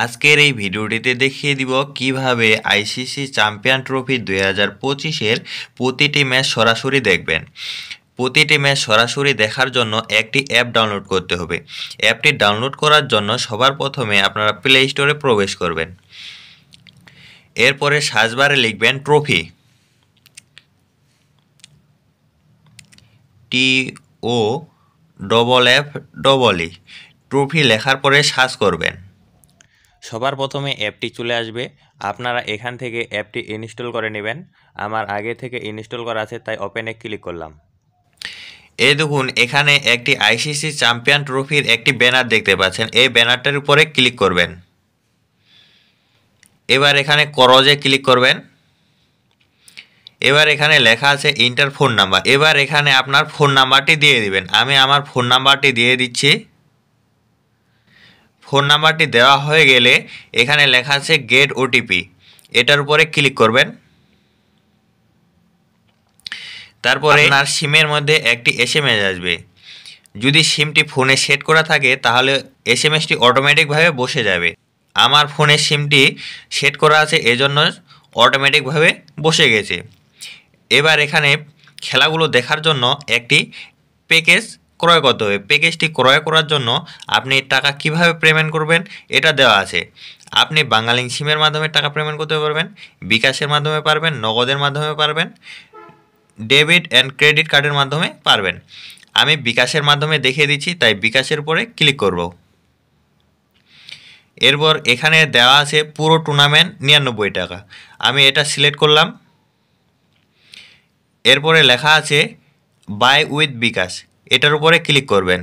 আজকের এই ভিডিওটিতে দেখিয়ে দিব কিভাবে আইসিসি চ্যাম্পিয়ন ট্রফি 2025-এর প্রতিটি ম্যাচ সরাসরি দেখবেন। প্রতিটি ম্যাচ সরাসরি দেখার জন্য একটি অ্যাপ ডাউনলোড করতে হবে। অ্যাপটি ডাউনলোড করার জন্য সবার প্রথমে আপনারা প্লে স্টোরে প্রবেশ করবেন। এরপরে সার্চ বারে লিখবেন ট্রফি, TOFFEE, ট্রফি লেখার পরে সার্চ করবেন। সবার প্রথমে অ্যাপটি চলে আসবে। আপনারা এখান থেকে অ্যাপটি ইনস্টল করে নেবেন। আমার আগে থেকে ইনস্টল করা আছে, তাই ওপেনে ক্লিক করলাম। এই দেখুন, এখানে একটি আইসিসি চ্যাম্পিয়ন ট্রফির একটি ব্যানার দেখতে পাচ্ছেন। এই ব্যানারটার উপরে ক্লিক করবেন। এবার এখানে ক্রসে ক্লিক করবেন। এবার এখানে লেখা আছে ইন্টার ফোন নাম্বার। এবার এখানে আপনার ফোন নাম্বারটি দিয়ে দিবেন। আমি আমার ফোন নাম্বারটি দিয়ে দিচ্ছি। ফোন নাম্বারটি দেওয়া হয়ে গেলে এখানে লেখা আছে গেট ওটিপি, এটার উপরে ক্লিক করবেন। তারপরে আপনার সিমের মধ্যে একটি এসএমএস আসবে। যদি সিমটি ফোনে সেট করা থাকে তাহলে এসএমএসটি অটোমেটিকভাবে বসে যাবে। আমার ফোনে সিমটি সেট করা আছে, এজন্য অটোমেটিকভাবে বসে গেছে। এবার এখানে খেলাগুলো দেখার জন্য একটি প্যাকেজ ক্রয় করতে হবে। প্যাকেজটি ক্রয় করার জন্য আপনি টাকা কিভাবে পেমেন্ট করবেন এটা দেওয়া আছে। আপনি বাংলালিংক সিমের মাধ্যমে টাকা পেমেন্ট করতে পারবেন, বিকাশের মাধ্যমে পারবেন, নগদের মাধ্যমে পারবেন, ডেবিট অ্যান্ড ক্রেডিট কার্ডের মাধ্যমে পারবেন। আমি বিকাশের মাধ্যমে দেখিয়ে দিচ্ছি, তাই বিকাশের উপরে ক্লিক করব। এরপর এখানে দেওয়া আছে পুরো টুর্নামেন্ট 99 টাকা। আমি এটা সিলেক্ট করলাম। এরপরে লেখা আছে বাই উইথ বিকাশ, এটার উপরে ক্লিক করবেন।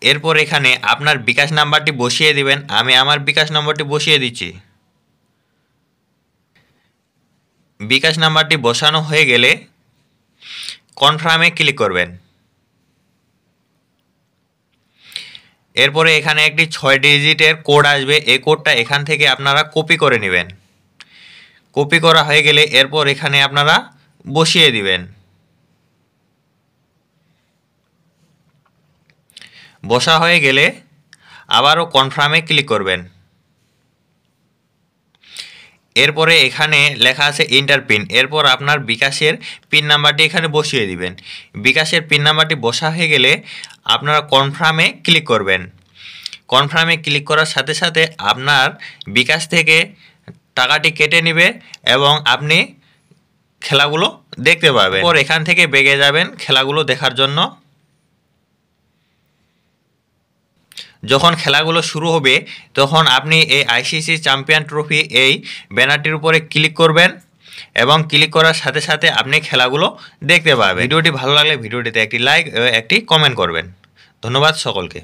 এরপর এখানে আপনার বিকাশ নাম্বারটি বসিয়ে দিবেন। আমি আমার বিকাশ নাম্বারটি বসিয়ে দিচ্ছি। বিকাশ নাম্বারটি বসানো হয়ে গেলে কনফার্মে ক্লিক করবেন। এরপরে এখানে একটি 6 ডিজিটের কোড আসবে। এই কোডটা এখান থেকে আপনারা কপি করে নেবেন। কপি করা হয়ে গেলে এরপর এখানে আপনারা বসিয়ে দিবেন। বসা হয়ে গেলে আবারও কনফার্মে ক্লিক করবেন। এরপরে এখানে লেখা আছে এন্টার পিন। এরপর আপনার বিকাশের পিন নাম্বারটি এখানে বসিয়ে দিবেন। বিকাশের পিন নাম্বারটি বসা হয়ে গেলে আপনারা কনফার্মে ক্লিক করবেন। কনফার্মে ক্লিক করার সাথে সাথে আপনার বিকাশ থেকে টাকাটি কেটে নেবে এবং আপনি খেলাগুলো দেখতে পাবেন। এরপর এখান থেকে বেগে যাবেন খেলাগুলো দেখার জন্য। যখন খেলাগুলো শুরু হবে তখন আপনি এই আইসিসি চ্যাম্পিয়ন ট্রফি এই ব্যানারটির উপরে ক্লিক করবেন এবং ক্লিক করার সাথে সাথে আপনি খেলাগুলো দেখতে পাবেন। ভিডিওটি ভালো লাগলে ভিডিওটিতে একটি লাইক ও একটি কমেন্ট করবেন। ধন্যবাদ সকলকে।